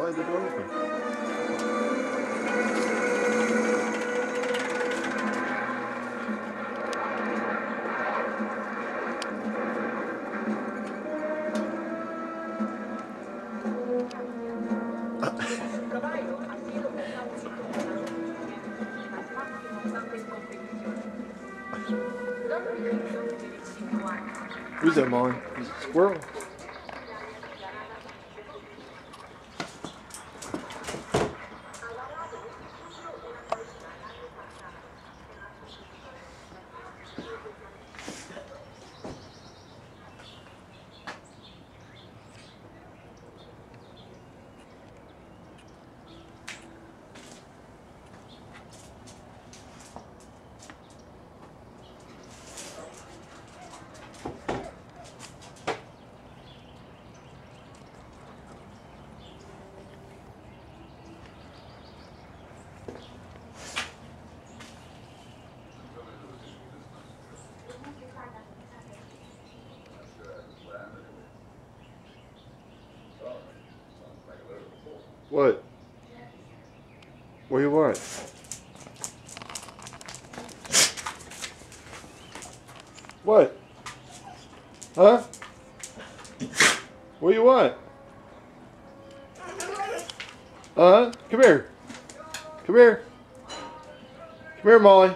Why is the door open? Who's that, Molly? Is it a squirrel? What? Where you what? What? Huh? What do you want? Come here. Come here. Come here, Molly.